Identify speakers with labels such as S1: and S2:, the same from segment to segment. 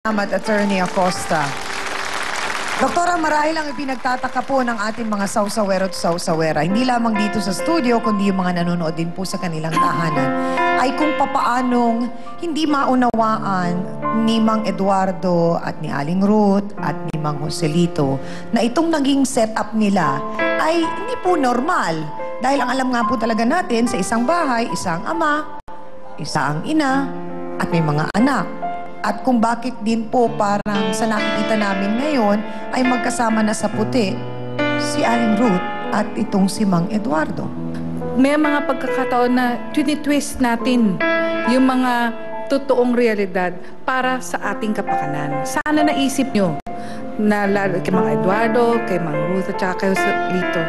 S1: Salamat, Attorney Acosta. Doktora, marahil ang ipinagtataka po ng ating mga sausawero at sausawera, hindi lamang dito sa studio, kundi yung mga nanonood din po sa kanilang tahanan, ay kung papaanong hindi maunawaan ni Mang Eduardo at ni Aling Ruth at ni Mang Joselito na itong naging setup nila ay hindi po normal. Dahil ang alam nga po talaga natin, sa isang bahay, isang ama, isang ina, at may mga anak. At kung bakit din po parang sa nakikita namin ngayon ay magkasama na sa puti si Aling Ruth at itong si Mang Eduardo.
S2: May mga pagkakataon na twist natin yung mga totoong realidad para sa ating kapakanan. Sana naisip nyo na lalo kay Mang Eduardo, kay Mang Ruth at saka kay Joselito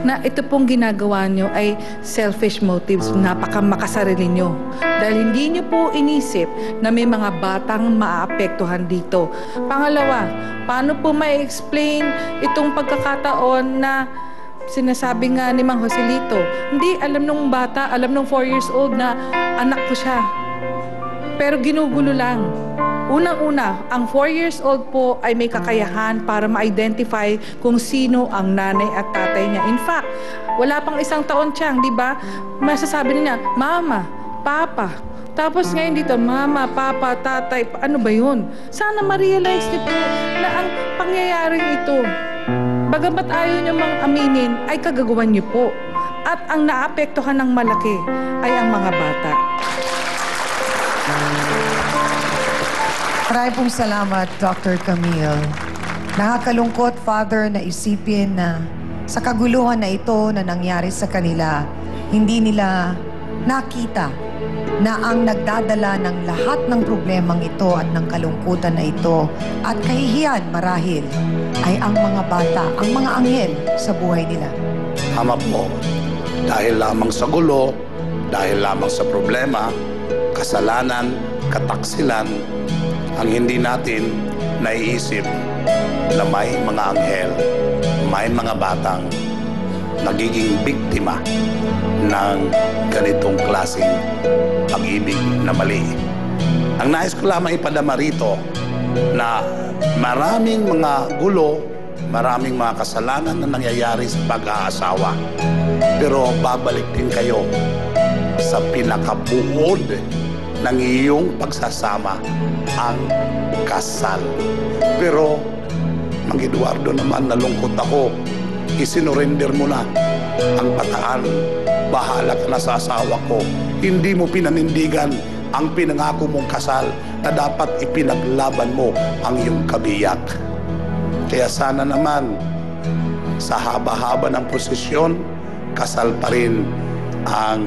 S2: na ito pong ginagawa nyo ay selfish motives, napakamakasarili nyo. Dahil hindi nyo po inisip na may mga batang maaapektuhan dito. Pangalawa, paano po ma-explain itong pagkakataon na sinasabi nga ni Mang Joselito, hindi alam nung bata, alam nung 4 years old na anak ko siya. Pero ginugulo lang. Unang-una, ang 4 years old po ay may kakayahan para ma-identify kung sino ang nanay at tatay niya. In fact, wala pang 1 taon siyang, di ba? Masasabi niya, Mama, Papa. Tapos ngayon dito, Mama, Papa, Tatay, ano ba yun? Sana ma-realize niyo po na ang pangyayaring ito, bagamat ayaw niyo mang aminin, ay kagagawan niyo po. At ang naapektuhan ng malaki ay ang mga bata.
S1: Maraming pong salamat, Dr. Camille. Nakakalungkot, Father, na isipin na sa kaguluhan na ito na nangyari sa kanila, hindi nila nakita na ang nagdadala ng lahat ng problemang ito at ng kalungkutan na ito at kahihiyan marahil ay ang mga bata, ang mga anghel sa buhay nila.
S3: Tama po. Dahil lamang sa gulo, dahil lamang sa problema, kasalanan, kataksilan, ang hindi natin naiisip na may mga anghel, may mga batang nagiging biktima ng ganitong klaseng pag-ibig na mali. Ang nais ko lamang ipadama rito na maraming mga gulo, maraming mga kasalanan na nangyayari sa pag-aasawa. Pero babalik din kayo sa pinakabuod ng iyong pagsasama, ang kasal. Pero, Mang Eduardo naman, nalungkot ako. Isinurrender mo na ang bataan. Bahala ka na sa asawa ko. Hindi mo pinanindigan ang pinangako mong kasal na dapat ipinaglaban mo ang iyong kabiyak. Kaya sana naman, sa haba-haba ng prosesyon, kasal pa rin ang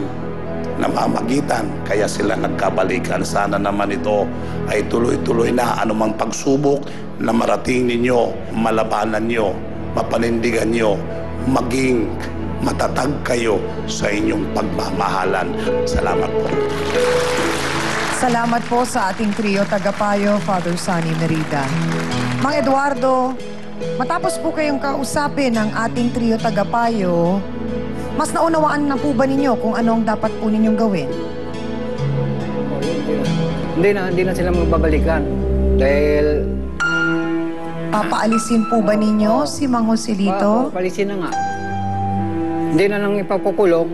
S3: namamagitan, kaya sila nagkabalikan. Sana naman ito ay tuloy-tuloy na anumang pagsubok na marating ninyo, malabanan nyo, mapanindigan nyo, maging matatag kayo sa inyong pagmamahalan. Salamat po.
S1: Salamat po sa ating trio tagapayo, Father Sonny Merida. Mang Eduardo, matapos po kayong kausapin ng ating trio tagapayo, mas naunawaan na po ba ninyo kung ano ang dapat po ninyong gawin?
S4: Hindi na sila magbabalikan. Dahil...
S1: Papaalisin po ba ninyo si Mang Joselito?
S4: Papaalisin na nga. Hindi na lang ipapukulong,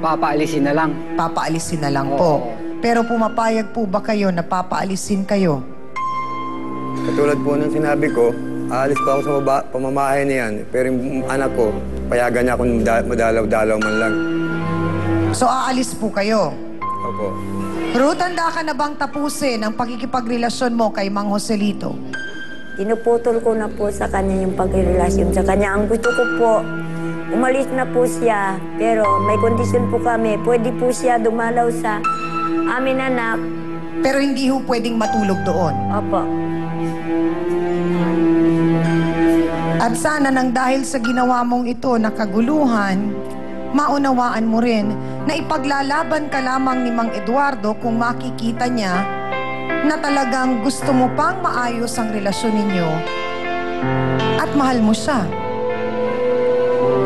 S4: papaalisin na lang.
S1: Papaalisin na lang po. Pero pumapayag po ba kayo na papaalisin kayo?
S5: Katulad po ng sinabi ko, aalis po ako sa pamamahay niyan. Pero yung anak ko, payagan niya akong madalaw-dalaw man lang.
S1: So aalis po kayo?
S5: Opo.
S1: Ruth, handa ka na bang tapusin ang pakikipagrelasyon mo kay Mang Joselito?
S6: Pinuputol ko na po sa kanya yung pagrelasyon sa kanya. Ang gusto ko po, umalis na po siya. Pero may kondisyon po kami. Pwede po siya dumalaw sa amin anak.
S1: Pero hindi ho pwedeng matulog doon?
S6: Opo.
S1: At sana nang dahil sa ginawa mong ito na kaguluhan, maunawaan mo rin na ipaglalaban ka lamang ni Mang Eduardo kung makikita niya na talagang gusto mo pang maayos ang relasyon ninyo at mahal mo siya.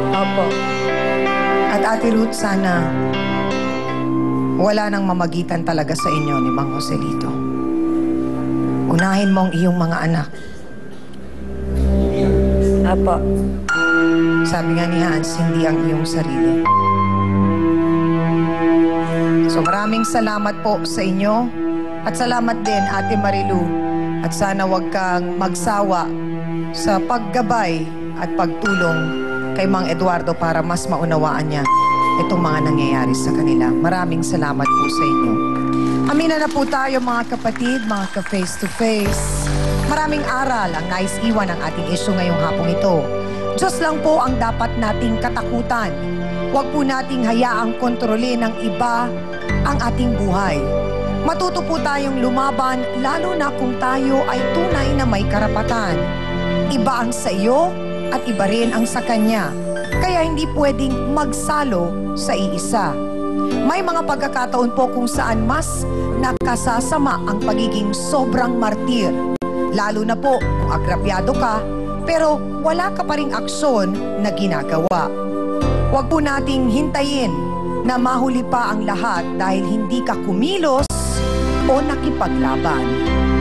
S6: Opo.
S1: At Ate Ruth, sana wala nang mamagitan talaga sa inyo ni Mang Joselito. Unahin mo ang iyong mga anak.
S6: Apo.
S1: Sabi nga ni Hans, hindi ang iyong sarili. So maraming salamat po sa inyo. At salamat din, Ate Marilu. At sana wag kang magsawa sa paggabay at pagtulong kay Mang Eduardo para mas maunawaan niya itong mga nangyayari sa kanila. Maraming salamat po sa inyo. Amina na po tayo mga kapatid, mga ka-face to face. Maraming aral ang nais iwan ng ating issue ngayong hapong ito. Diyos lang po ang dapat nating katakutan. Huwag po nating hayaang kontrolin ng iba ang ating buhay. Matuto po tayong lumaban lalo na kung tayo ay tunay na may karapatan. Iba ang sa iyo at iba rin ang sa kanya. Kaya hindi pwedeng magsalo sa iisa. May mga pagkakataon po kung saan mas nakasasama ang pagiging sobrang martir. Lalo na po kung agrabyado ka, pero wala ka pa ring aksyon na ginagawa. Huwag po nating hintayin na mahuli pa ang lahat dahil hindi ka kumilos o nakipaglaban.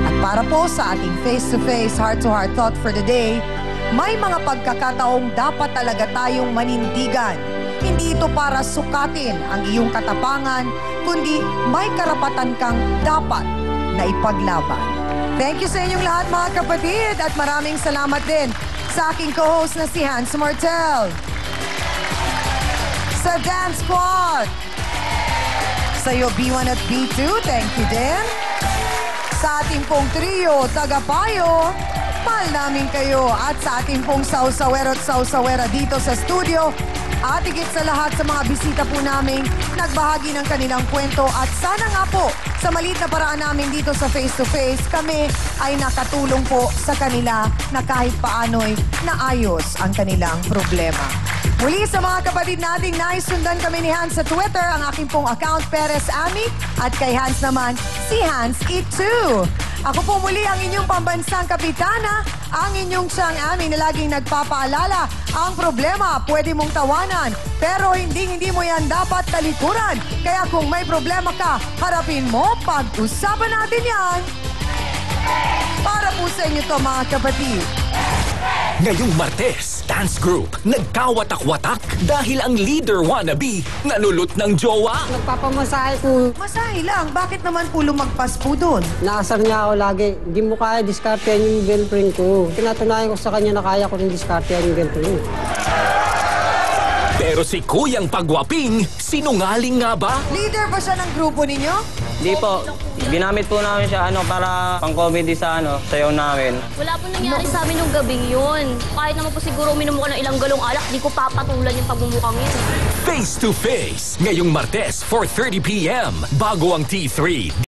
S1: At para po sa ating face-to-face, heart-to-heart thought for the day, may mga pagkakataong dapat talaga tayong manindigan. Hindi ito para sukatin ang iyong katapangan, kundi may karapatan kang dapat na ipaglaban. Thank you sa inyong lahat mga kapatid at maraming salamat din sa aking co-host na si Hans Martel. Sa Dance Squad. Sa iyo B1 at B2, thank you din. Sa ating pong trio, Tagapayo, mahal namin kayo. At sa ating pong sausawero at sausawera dito sa studio, at higit sa lahat sa mga bisita po namin, nagbahagi ng kanilang kwento at sana nga po sa maliit na paraan namin dito sa Face to Face, kami ay nakatulong po sa kanila na kahit paano'y naayos ang kanilang problema. Muli sa mga kapatid nating naisundan kami ni Hans sa Twitter, ang aking pong account Perez Ami at kay Hans naman si Hans Itu. Ako po muli ang inyong pambansang kapitana, ang inyong siyang Ami na laging nagpapaalala, ang problema pwede mong tawanan, pero hindi mo yan dapat talikuran. Kaya kung may problema ka, harapin mo, pag-usapan natin yan. Para po sa inyo to mga kapatid.
S7: Ngayong Martes, dance group nagkawatak-watak dahil ang leader wannabe nalulot ng jowa.
S4: Nagpapamasahe ko.
S1: Masahe lang, bakit naman po lumagpas po doon?
S4: Naasar niya ako lagi. Hindi mo kaya diskartehan yung girlfriend ko. Tinatunayan ko sa kanya na kaya ko rin diskartehan yung girlfriend.
S7: Pero si Kuyang Pagwaping, sinungaling nga ba?
S1: Leader ba siya ng grupo ninyo?
S8: Di po. Ginamit po namin siya para pang-comedy sa sayaw namin.
S9: Wala po nangyari sa amin nung gabing yun. Kahit naman po siguro uminom ko ng ilang galong alak, di ko papatulan yung pagmumukhang yun.
S7: Face to Face, ngayong Martes, 4:30 p.m. bago ang T3.